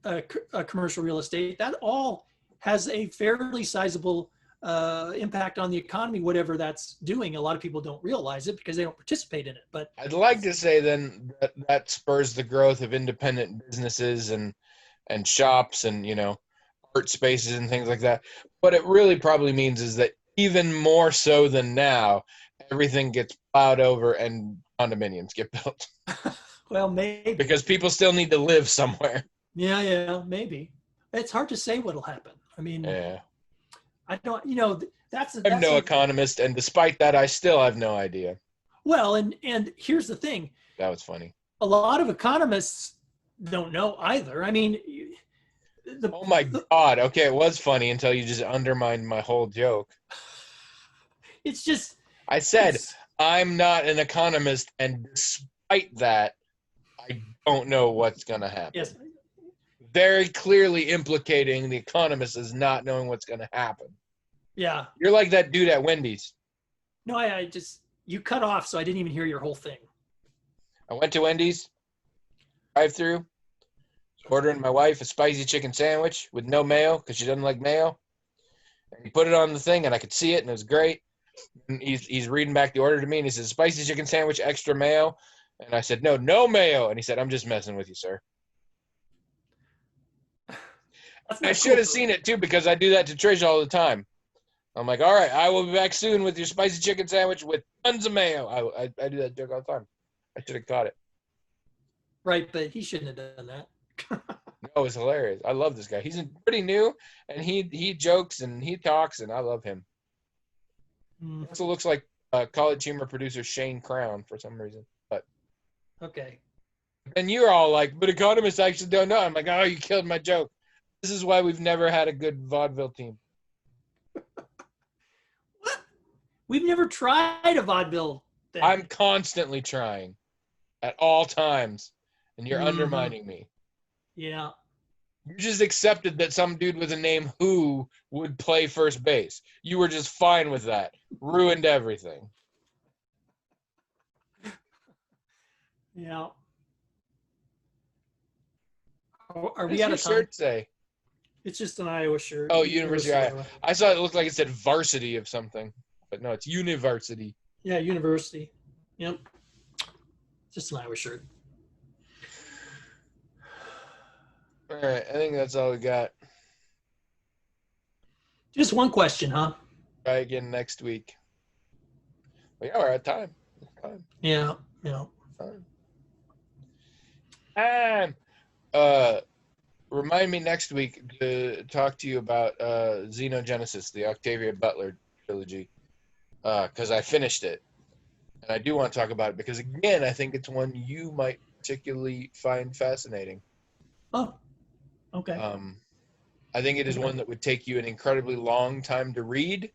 commercial real estate, that all has a fairly sizable impact on the economy, whatever that's doing. A lot of people don't realize it because they don't participate in it. But I'd like to say then that spurs the growth of independent businesses and shops and, you know, art spaces and things like that. What it really probably means is that even more so than now, everything gets plowed over and condominiums get built. Well, maybe. Because people still need to live somewhere. Yeah, maybe. It's hard to say what'll happen. I mean, I don't, you know, I'm no economist, and despite that, I still have no idea. Well, and here's the thing. That was funny. A lot of economists don't know either. I mean, oh my God. Okay, it was funny until you just undermined my whole joke. It's just. I said, I'm not an economist, and despite that, don't know what's going to happen. Yes. Very clearly implicating the Economist as not knowing what's going to happen. Yeah. You're like that dude at Wendy's. No, I just, you cut off, so I didn't even hear your whole thing. I went to Wendy's, drive-through, ordering my wife a spicy chicken sandwich with no mayo because she doesn't like mayo. And he put it on the thing, and I could see it, and it was great. And he's reading back the order to me, and he says, spicy chicken sandwich, extra mayo. And I said, no mayo. And he said, I'm just messing with you, sir. I should have seen it, too, because I do that to Trish all the time. I'm like, all right, I will be back soon with your spicy chicken sandwich with tons of mayo. I do that joke all the time. I should have caught it. Right, but he shouldn't have done that. No, it was hilarious. I love this guy. He's pretty new, and he jokes and he talks, and I love him. He also looks like College Humor producer Shane Crown for some reason. But okay. And you're all like, but economists actually don't know. I'm like, oh, you killed my joke. This is why we've never had a good vaudeville team. What? We've never tried a vaudeville thing. I'm constantly trying at all times, and you're undermining me. Yeah. You just accepted that some dude with a name Who would play first base. You were just fine with that. Ruined everything. Yeah. Are we out out of of time? Shirt say? It's just an Iowa shirt. Oh, University of Iowa. I saw it looked like it said varsity of something, but no, it's university. Yeah, university. Yep. Just an Iowa shirt. All right, I think that's all we got. Just one question, huh? Try again next week. Well, yeah, we're at time. Yeah. And remind me next week to talk to you about Xenogenesis, the Octavia Butler trilogy, because I finished it. And I do want to talk about it because, again, I think it's one you might particularly find fascinating. Oh, okay. I think it is one that would take you an incredibly long time to read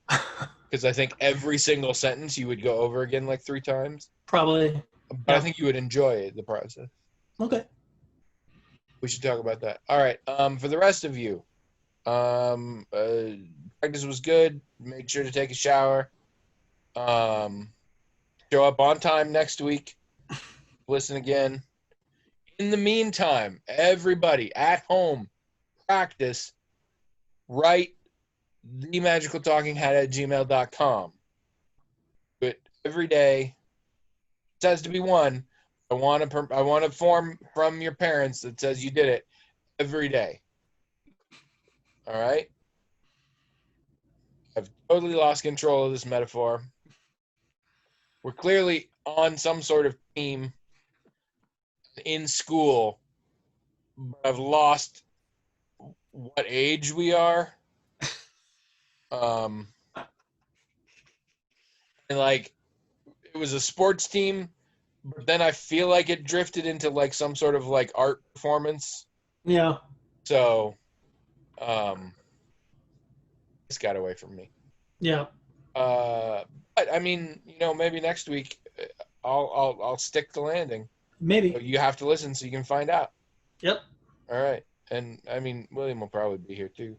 because I think every single sentence you would go over again like 3 times. Probably. But I think you would enjoy the process. Okay. We should talk about that. All right. For the rest of you, practice was good. Make sure to take a shower. Show up on time next week. Listen again. In the meantime, everybody at home, practice. Write themagicaltalkinghat@gmail.com. Do it every day. It has to be one. I want a form from your parents that says you did it every day. All right? I've totally lost control of this metaphor. We're clearly on some sort of team in school, but I've lost what age we are. And like, it was a sports team, but then I feel like it drifted into like some sort of like art performance. Yeah. So, it's got away from me. Yeah. But I mean, maybe next week I'll stick the landing. Maybe. So you have to listen so you can find out. Yep. All right. And I mean, William will probably be here too.